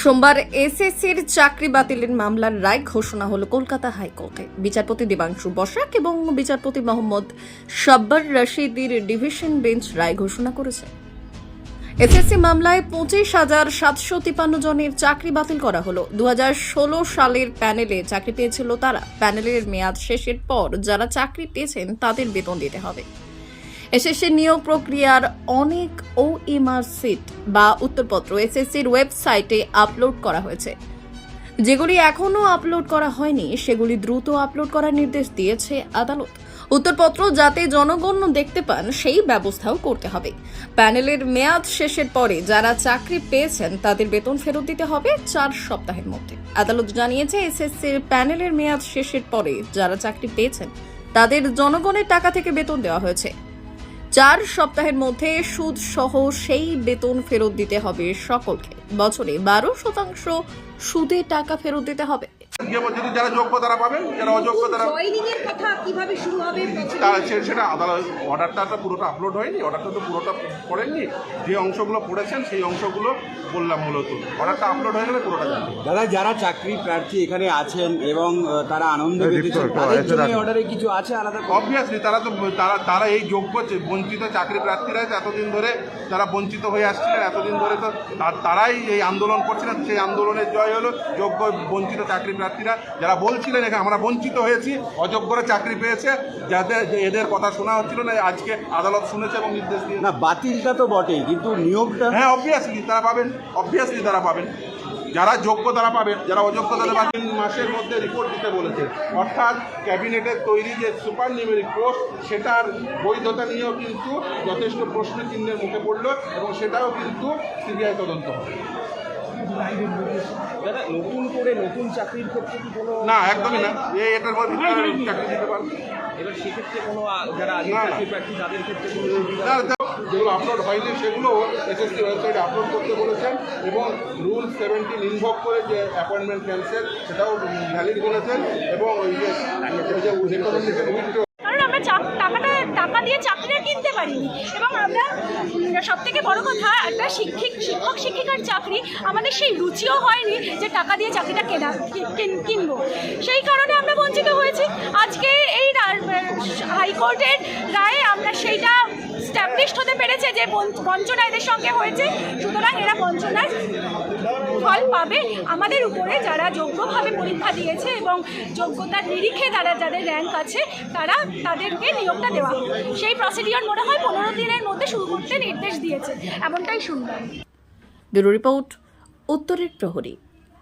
সোমবার এসএসসির চাকরি বাতিলের মামলার রায় ঘোষণা হলো কলকাতা হাইকোর্টে। বিচারপতি দেবাংশু বসাক এবং বিচারপতি মোহাম্মদ সাব্বার রশিদির ডিভিশন বেঞ্চ রায় ঘোষণা করেছে। এসএসসি মামলায় 25,753 জনের চাকরি বাতিল করা হলো। 2016 সালের প্যানেলে চাকরি পেয়েছিল তারা। প্যানেলের মেয়াদ শেষের পর যারা চাকরি পেয়েছেন তাদের বেতন দিতে হবে। এসএসসি নিয়োগ প্রক্রিয়ার অনেক ওএমআর সিট বা উত্তরপত্র এসএসসির ওয়েবসাইটে আপলোড করা হয়েছে। যেগুলি এখনও আপলোড করা হয়নি সেগুলি দ্রুত আপলোড করার নির্দেশ দিয়েছে আদালত। উত্তরপত্র যাতে জনগণ দেখতে পান সেই ব্যবস্থাও করতে হবে। প্যানেলের মেয়াদ শেষের পরে যারা চাকরি পেয়েছেন তাদের বেতন ফেরত দিতে হবে 4 সপ্তাহের মধ্যে। আদালত জানিয়েছে এসএসসির প্যানেলের মেয়াদ শেষের পরে যারা চাকরি পেয়েছেন তাদের জনগণের টাকা থেকে বেতন দেওয়া হয়েছে। 4 সপ্তাহের মধ্যে সুদ সহ সেই বেতন ফেরত দিতে হবে সকলকে। বছরে 12% সুদে টাকা ফেরত দিতে হবে। যারা যোগ্য তারা পাবেন, যারা অযোগ্য তারা জয়েনিংয়ের কথা কিভাবে শুরু হবে সেটা আদালত অর্ডারটা তো পুরোটা আপলোড হয়নি, অর্ডারটা তো পুরোটা করেননি। যে অংশগুলো পড়েছেন সেই অংশগুলো বললাম, মূলত অর্ডারটা আপলোড হয়ে গেলে পুরোটা জানতে। দাদা, যারা চাকরি প্রার্থী এখানে আছেন এবং তারা আনন্দ পেয়েছেন তাদের জন্য অর্ডারে কিছু আছে আলাদা? অবভিয়াসলি তারা এই যোগ্য বঞ্চিত চাকরি প্রার্থীরা এতদিন ধরে যারা বঞ্চিত হয়ে আসছিলেন, এতদিন ধরে তো তারাই এই আন্দোলন করছিলেন। সেই আন্দোলনের জয় হলো যোগ্য বঞ্চিত চাকরি প্রার্থীরা যারা বলছিলেন এখানে আমরা বঞ্চিত হয়েছি, অযোগ্যরা চাকরি পেয়েছে, যাদের এদের কথা শোনা হচ্ছিল না, আজকে আদালত শুনেছে এবং নির্দেশ দিয়ে। না, বাতিলটা তো বটেই, কিন্তু নিয়োগটা? হ্যাঁ, অবভিয়াসলি তারা পাবেন, তারা পাবেন। যারা যোগ্য তারা পাবেন, যারা অযোগ্য তাদের 3 মাসের মধ্যে রিপোর্ট দিতে বলেছে। অর্থাৎ ক্যাবিনেটের তৈরি যে সুপার নিউমেরিক পোস্ট সেটার বৈধতা নিয়েও কিন্তু যথেষ্ট প্রশ্ন চিহ্নের মুখে পড়লো এবং সেটাও কিন্তু সিবিআই তদন্ত হবে। দাদা, নতুন করে নতুন চাকরির ক্ষেত্রে কি কোনো? না, একদমই না। এটার মধ্যে চাকরি দিতে পারবে। এবার সেক্ষেত্রে কোনো যারা আগে চাকরি প্রার্থী তাদের ক্ষেত্রে কোনো যেগুলো আপলোড হয়নি সেগুলো এসএসসি ওয়েবসাইটে আপলোড করতে বলেছেন এবং রুল 17 ইনভোভ করে যে অ্যাপয়েন্টমেন্ট ক্যান্সেল সেটাও ভ্যালিড বলেছেন এবং ওই যে কারণ আমরা টাকা দিয়ে চাকরিটা কিনতে পারিনি এবং আমরা সব থেকে বড় কথা একটা শিক্ষক শিক্ষিকার চাকরি আমাদের সেই রুচিও হয়নি যে টাকা দিয়ে চাকরিটা কিনবো। সেই কারণে আমরা বঞ্চিত হয়েছি। আজকে এই হাইকোর্টের রায়ে আমরা সেইটা স্ট্যাবলিশড হতে পেরেছে যে বঞ্চনা এদের সঙ্গে হয়েছে, সুতরাং এরা বঞ্চনার ফল পাবে। আমাদের উপরে যারা যোগ্যভাবে পরীক্ষা দিয়েছে এবং যোগ্যতার নিরিখে যাদের র্যাঙ্ক আছে তাদেরকে নিয়োগটা দেওয়া, সেই প্রসিডিওর মনে হয় 15 দিনের মধ্যে শুরু করতে নির্দেশ দিয়েছে, এমনটাই শুনলাম। ব্যুরো রিপোর্ট, উত্তরের প্রহরী।